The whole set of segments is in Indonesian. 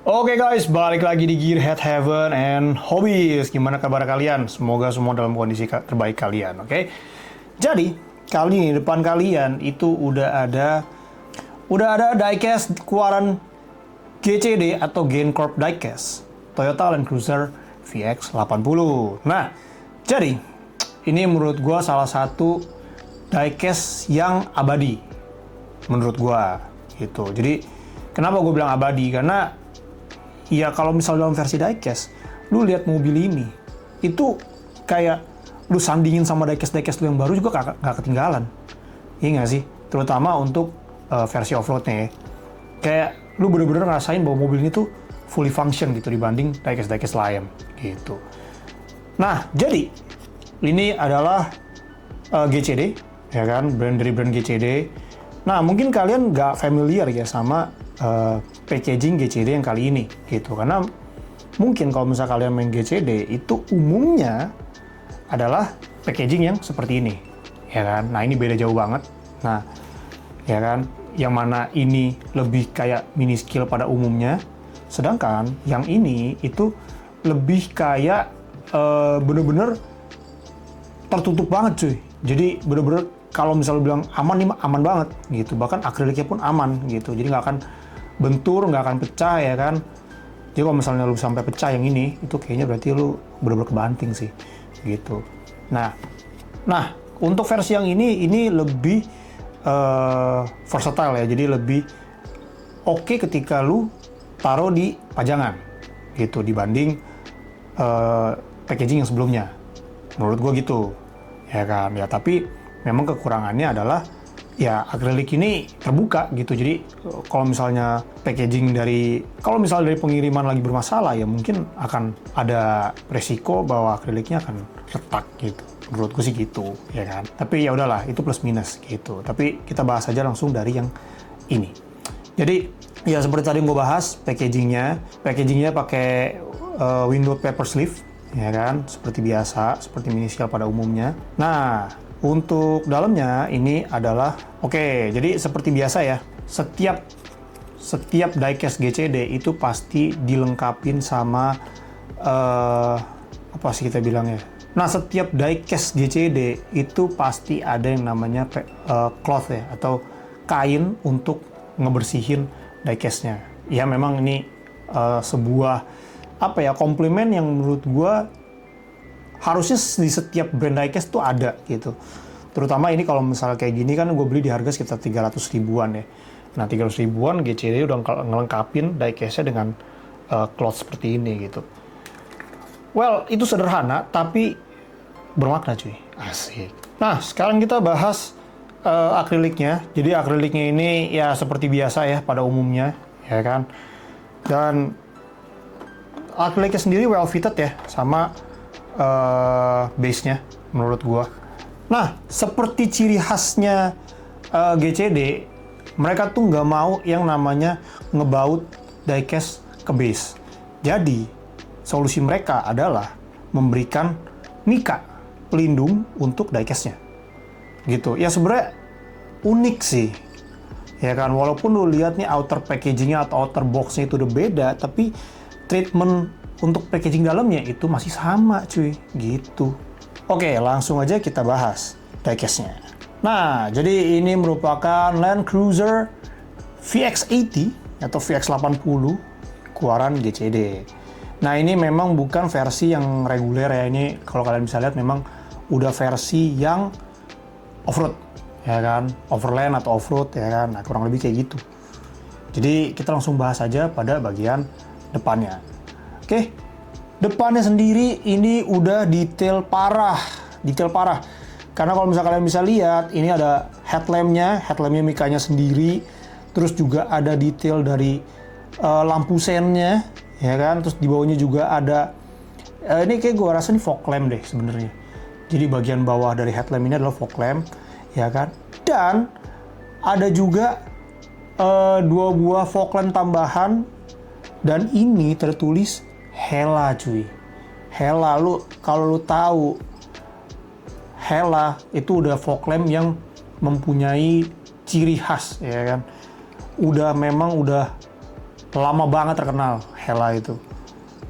Oke guys, balik lagi di Gearhead Heaven and Hobbies. Gimana kabar kalian? Semoga semua dalam kondisi terbaik kalian, oke? Jadi, kali ini depan kalian itu udah ada diecast keluaran GCD atau GainCorp diecast Toyota Land Cruiser VX80. Nah, jadi ini menurut gua salah satu diecast yang abadi menurut gua gitu. Jadi, kenapa gue bilang abadi? Karena ya kalau misalnya dalam versi diecast, lu lihat mobil ini, itu kayak lu sandingin sama diecast lu yang baru juga nggak ketinggalan. Iya nggak sih? Terutama untuk versi off-roadnya ya. Kayak lu bener-bener ngerasain bahwa mobil ini tuh fully function gitu dibanding diecast lain gitu. Nah, jadi ini adalah GCD, ya kan? Brand dari brand GCD. Nah, mungkin kalian nggak familiar ya sama packaging GCD yang kali ini gitu, karena mungkin kalau misalnya kalian main GCD itu umumnya adalah packaging yang seperti ini, ya kan? Nah, ini beda jauh banget. Nah, ya kan, yang mana ini lebih kayak mini scale pada umumnya, sedangkan yang ini itu lebih kayak bener-bener tertutup banget cuy. Jadi bener-bener kalau misalnya bilang aman nih, aman banget gitu, bahkan akriliknya pun aman gitu, jadi nggak akan bentur, nggak akan pecah, ya kan. Jadi kalau misalnya lu sampai pecah yang ini, itu kayaknya berarti lu bener-bener kebanting sih gitu. Nah untuk versi yang ini lebih versatile ya, jadi lebih oke ketika lu taruh di pajangan gitu dibanding packaging yang sebelumnya, menurut gua gitu, ya kan. Ya tapi memang kekurangannya adalah ya akrilik ini terbuka gitu, jadi kalau misalnya packaging kalau misalnya dari pengiriman lagi bermasalah, ya mungkin akan ada resiko bahwa akriliknya akan retak gitu. Menurutku sih gitu, ya kan. Tapi ya udahlah, itu plus minus gitu. Tapi kita bahas aja langsung dari yang ini. Jadi ya seperti tadi gue bahas, packagingnya pakai window paper sleeve, ya kan, seperti biasa, seperti mini scale pada umumnya. Nah, untuk dalamnya ini adalah jadi seperti biasa ya, setiap diecast GCD itu pasti dilengkapin sama apa sih kita bilang ya. Nah, setiap diecast GCD itu pasti ada yang namanya cloth ya, atau kain untuk ngebersihin diecastnya. Ya memang ini sebuah komplimen yang menurut gua harusnya di setiap brand diecast tuh ada gitu. Terutama ini kalau misalnya kayak gini kan gue beli di harga sekitar 300 ribuan ya. Nah, 300 ribuan GCD udah ngelengkapin diecast-nya dengan cloth seperti ini gitu. Well, itu sederhana tapi bermakna cuy. Asik. Nah, sekarang kita bahas akriliknya. Jadi akriliknya ini ya seperti biasa ya pada umumnya, ya kan. Dan akriliknya sendiri well fitted ya sama base-nya menurut gua. Nah, seperti ciri khasnya GCD, mereka tuh nggak mau yang namanya ngebaut diecast ke base. Jadi, solusi mereka adalah memberikan mika pelindung untuk diecast-nya. Gitu. Ya sebenarnya unik sih. Ya kan, walaupun lu lihat nih outer packaging-nya atau outer box-nya itu udah beda, tapi treatment untuk packaging dalamnya itu masih sama cuy, gitu. Oke, langsung aja kita bahas diecast-nya. Nah, jadi ini merupakan Land Cruiser VX80 atau VX80 keluaran GCD. Nah, ini memang bukan versi yang reguler ya, ini kalau kalian bisa lihat memang udah versi yang off-road, ya kan, overland atau off-road, ya kan, nah kurang lebih kayak gitu. Jadi kita langsung bahas aja pada bagian depannya. Oke, depannya sendiri ini udah detail parah. Karena kalau misalnya kalian bisa lihat, ini ada headlampnya mikanya sendiri. Terus juga ada detail dari lampu sennya, ya kan. Terus di bawahnya juga ada, ini kayak gue rasa ini fog lamp deh sebenarnya. Jadi bagian bawah dari headlamp ini adalah fog lamp, ya kan. Dan ada juga 2 buah fog lamp tambahan, dan ini tertulis Hella cuy. Hella, kalau lu tahu Hella itu udah fog lamp yang mempunyai ciri khas, ya kan. Memang udah lama banget terkenal Hella itu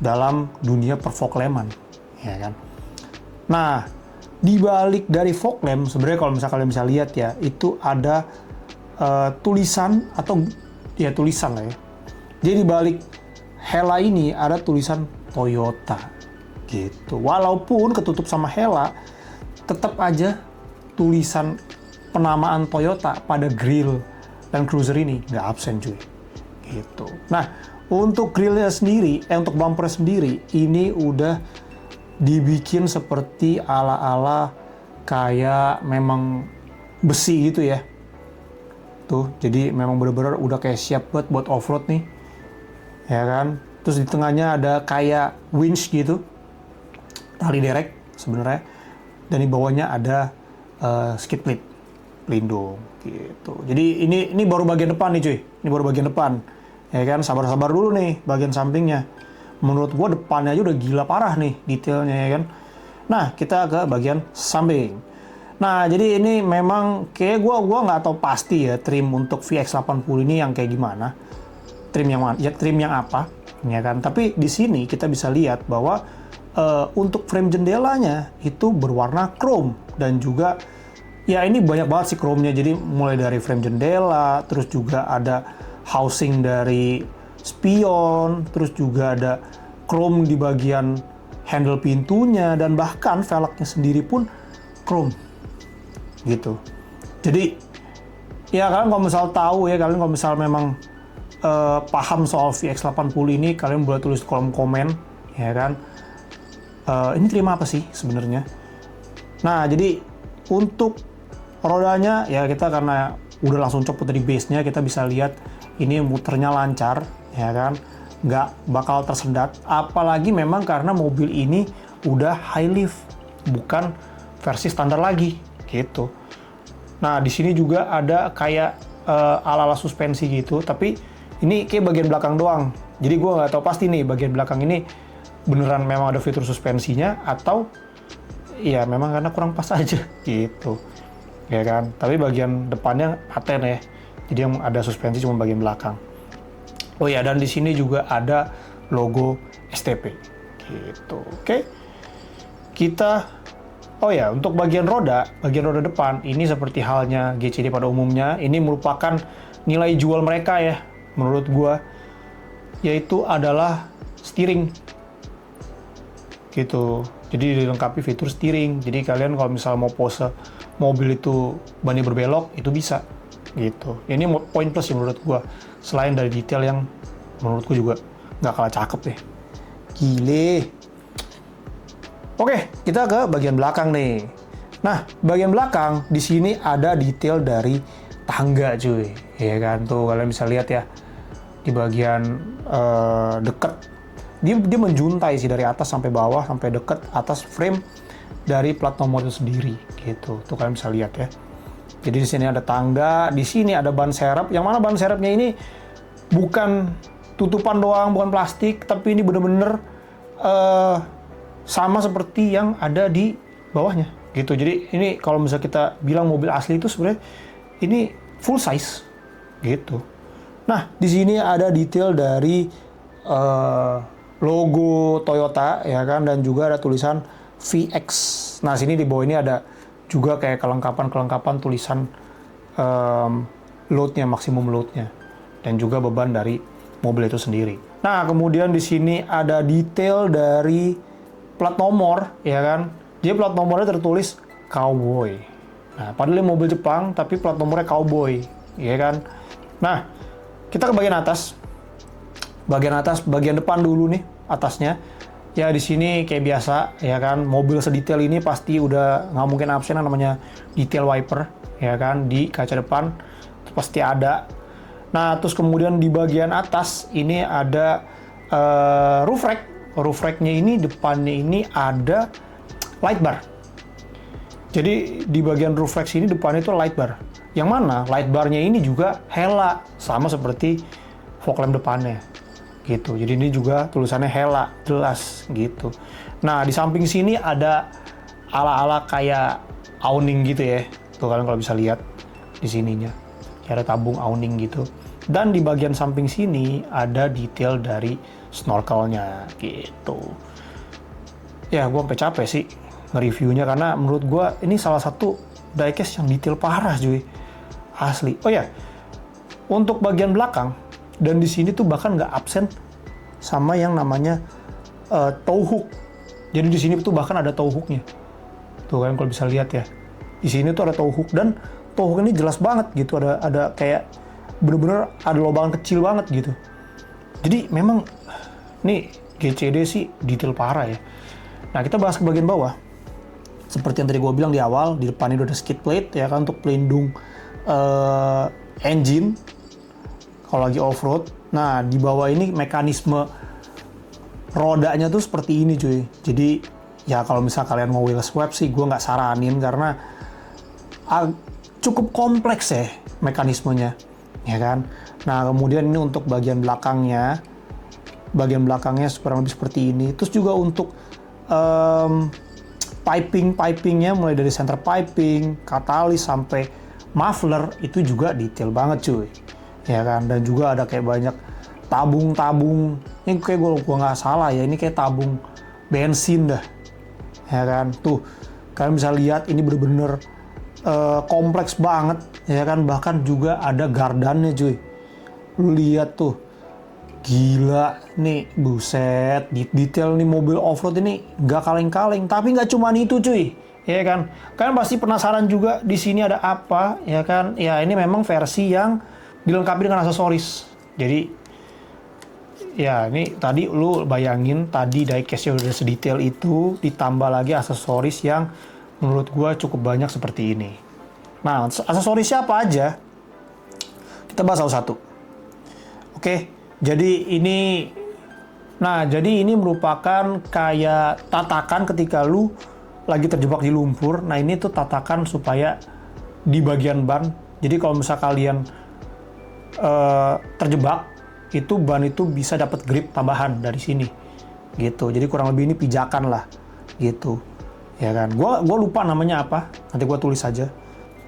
dalam dunia perfoglaman, ya kan. Nah, di balik dari fog lamp sebenarnya kalau misalnya kalian bisa lihat ya, itu ada tulisan atau ya tulisan lah ya. Jadi di balik Hella ini ada tulisan Toyota gitu. Walaupun ketutup sama Hella, tetap aja tulisan penamaan Toyota pada grill dan cruiser ini nggak absen cuy. Gitu. Nah, untuk grillnya sendiri, untuk bumpernya sendiri, ini udah dibikin seperti ala-ala kayak memang besi gitu ya. Tuh, jadi memang bener-bener udah kayak siap buat off-road nih. Ya kan? Terus di tengahnya ada kayak winch gitu. Tali derek sebenarnya. Dan di bawahnya ada skid plate pelindung gitu. Jadi ini baru bagian depan nih cuy. Ini baru bagian depan. Ya kan, sabar-sabar dulu nih bagian sampingnya. Menurut gua depannya aja udah gila parah nih detailnya ya kan. Nah, kita ke bagian samping. Nah, jadi ini memang kayak gua nggak tahu pasti ya trim untuk VX80 ini yang kayak gimana. Trim yang apa, ya kan. Tapi di sini kita bisa lihat bahwa untuk frame jendelanya itu berwarna chrome dan juga ya ini banyak banget sih chrome-nya. Jadi mulai dari frame jendela, terus juga ada housing dari spion, terus juga ada chrome di bagian handle pintunya, dan bahkan velgnya sendiri pun chrome gitu. Jadi ya kalian kalau misal tahu ya, kalian kalau misal memang paham soal VX80 ini, kalian boleh tulis kolom komen ya kan. Ini terima apa sih sebenarnya. Nah, jadi untuk rodanya ya kita karena udah langsung copot dari base-nya, kita bisa lihat ini muternya lancar, ya kan, nggak bakal tersendat. Apalagi memang karena mobil ini udah high lift, bukan versi standar lagi, gitu. Nah, di sini juga ada kayak ala-ala suspensi gitu, tapi ini kayak bagian belakang doang. Jadi gue nggak tahu pasti nih bagian belakang ini beneran memang ada fitur suspensinya atau ya memang karena kurang pas aja, gitu. Ya kan, tapi bagian depannya paten ya. Jadi yang ada suspensi cuma bagian belakang. Oh ya, dan di sini juga ada logo STP. Gitu. Oke. Oh ya, untuk bagian roda depan ini seperti halnya GCD pada umumnya, ini merupakan nilai jual mereka ya, menurut gua, yaitu adalah steering. Gitu. Jadi dilengkapi fitur steering. Jadi kalian kalau misal mau pose mobil itu bannya berbelok, itu bisa. Gitu. Ini poin plus sih menurut gua, selain dari detail yang menurutku juga nggak kalah cakep ya. Gile. Oke, kita ke bagian belakang nih. Nah, bagian belakang di sini ada detail dari tangga cuy, ya kan. Tuh kalian bisa lihat ya di bagian deket. Dia menjuntai sih dari atas sampai bawah sampai deket atas frame dari plat nomor itu sendiri gitu. Tuh kalian bisa lihat ya. Jadi di sini ada tangga, di sini ada ban serep, yang mana ban serepnya ini bukan tutupan doang, bukan plastik, tapi ini bener-bener sama seperti yang ada di bawahnya, gitu. Jadi ini kalau misalnya kita bilang mobil asli itu sebenarnya ini full size, gitu. Nah, di sini ada detail dari logo Toyota, ya kan, dan juga ada tulisan VX. Nah, sini di bawah ini ada juga kayak kelengkapan tulisan loadnya, maksimum loadnya, dan juga beban dari mobil itu sendiri. Nah, kemudian di sini ada detail dari plat nomor, ya kan. Dia plat nomornya tertulis Cowboy. Nah, padahal ini mobil Jepang, tapi plat nomornya Cowboy, ya kan. Nah, kita ke bagian atas. Bagian depan dulu nih, atasnya. Ya di sini kayak biasa, ya kan, mobil sedetail ini pasti udah nggak mungkin absen namanya detail wiper, ya kan, di kaca depan itu pasti ada. Nah, terus kemudian di bagian atas ini ada roof rack. Roof rack-nya ini depannya ini ada light bar. Jadi di bagian roof rack sini depannya itu light bar. Yang mana light bar-nya ini juga Hella, sama seperti fog lamp depannya. Gitu. Jadi ini juga tulisannya Hella, jelas gitu. Nah, di samping sini ada ala-ala kayak awning gitu ya. Tuh kalian kalau bisa lihat di sininya. Kayak ada tabung awning gitu. Dan di bagian samping sini ada detail dari snorkelnya gitu. Ya, gue sampai capek sih nge-reviewnya karena menurut gue ini salah satu diecast yang detail parah cuy. Asli. Oh ya, untuk bagian belakang dan di sini tuh bahkan nggak absen sama yang namanya tow hook. Jadi di sini tuh bahkan ada tow hooknya. Tuh kan kalau bisa lihat ya. Di sini tuh ada tow hook dan tow hook ini jelas banget gitu. Ada kayak bener-bener ada lubang kecil banget gitu. Jadi memang nih GCD sih detail parah ya. Nah kita bahas ke bagian bawah. Seperti yang tadi gue bilang di awal, di depan ini udah ada skid plate ya kan untuk pelindung engine kalau lagi off-road. Nah di bawah ini mekanisme rodanya tuh seperti ini cuy. Jadi ya kalau misal kalian mau wheel swap sih gue nggak saranin karena cukup kompleks ya mekanismenya. Ya kan. Nah kemudian ini untuk bagian belakangnya kurang lebih seperti ini. Terus juga untuk pipingnya mulai dari center piping, katalis sampai muffler itu juga detail banget cuy. Ya kan. Dan juga ada kayak banyak tabung. Ini kayak gue nggak salah ya, ini kayak tabung bensin dah. Ya kan. Tuh kalian bisa lihat ini bener-bener kompleks banget ya kan, bahkan juga ada gardannya cuy. Lu lihat tuh, gila nih, buset, detail nih mobil off-road ini nggak kaleng-kaleng. Tapi nggak cuma itu cuy, ya kan. Kalian pasti penasaran juga di sini ada apa, ya kan? Ya ini memang versi yang dilengkapi dengan aksesoris. Jadi ya ini tadi lu bayangin tadi diecast-nya udah sedetail itu, ditambah lagi aksesoris yang menurut gua cukup banyak seperti ini. Nah, aksesorisnya apa aja? Kita bahas satu-satu. Oke, jadi ini merupakan kayak tatakan ketika lu lagi terjebak di lumpur. Nah, ini tuh tatakan supaya di bagian ban. Jadi kalau misal kalian terjebak, itu ban itu bisa dapat grip tambahan dari sini. Gitu. Jadi kurang lebih ini pijakan lah. Gitu. Ya kan. Gua lupa namanya apa. Nanti gua tulis aja.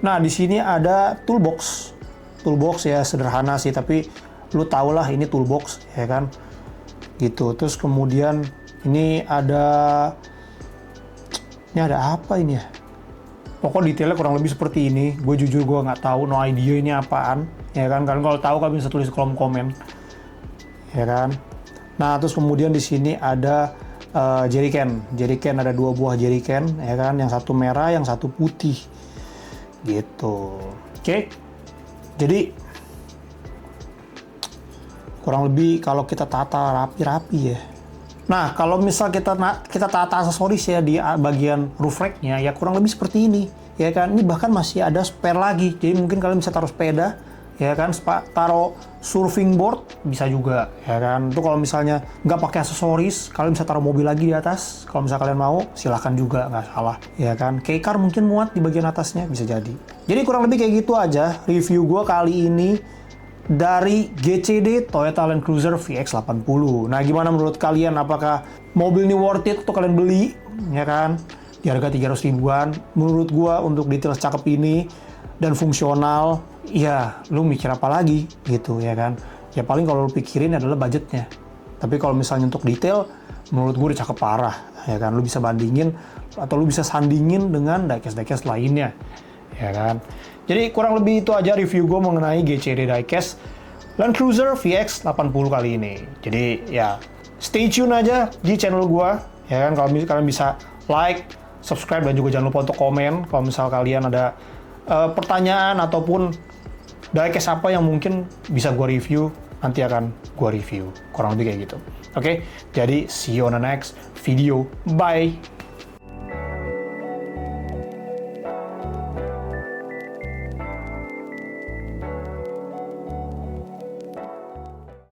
Nah, di sini ada toolbox. Toolbox ya sederhana sih, tapi lu tau lah ini toolbox, ya kan? Gitu. Terus kemudian ini ada apa ini ya? Pokok detailnya kurang lebih seperti ini. Gue jujur gue nggak tahu, no idea ini apaan. Ya kan? Kalian kalau tahu kalian bisa tulis di kolom komen. Ya kan? Nah, terus kemudian di sini ada jerrycan ada 2 buah jerrycan, ya kan, yang satu merah, yang satu putih, gitu. Oke, jadi kurang lebih kalau kita tata rapi-rapi ya. Nah, kalau misal kita tata aksesoris ya di bagian roof rack-nya ya kurang lebih seperti ini, ya kan. Ini bahkan masih ada spare lagi, jadi mungkin kalian bisa taruh sepeda, ya kan, taruh surfing board bisa juga, ya kan. Itu kalau misalnya nggak pakai aksesoris, kalian bisa taruh mobil lagi di atas. Kalau misalnya kalian mau, silahkan juga, nggak salah, ya kan. Keycar mungkin muat di bagian atasnya, bisa jadi. Jadi kurang lebih kayak gitu aja review gue kali ini dari GCD Toyota Land Cruiser VX80. Nah, gimana menurut kalian? Apakah mobil ini worth it untuk kalian beli, ya kan? Di harga 300 ribuan. Menurut gue untuk detail secakep ini dan fungsional, ya lu mikir apa lagi gitu, ya kan. Ya paling kalau lu pikirin adalah budgetnya. Tapi kalau misalnya untuk detail, menurut gue udah cakep parah, ya kan. Lu bisa bandingin atau lu bisa sandingin dengan diecast lainnya, ya kan. Jadi kurang lebih itu aja review gue mengenai GCD diecast Land Cruiser VX80 kali ini. Jadi ya stay tune aja di channel gue, ya kan. Kalau kalian bisa like, subscribe, dan juga jangan lupa untuk komen kalau misal kalian ada pertanyaan ataupun diecast apa yang mungkin bisa gue review, nanti akan gue review. Kurang lebih kayak gitu. Oke, jadi see you on the next video. Bye!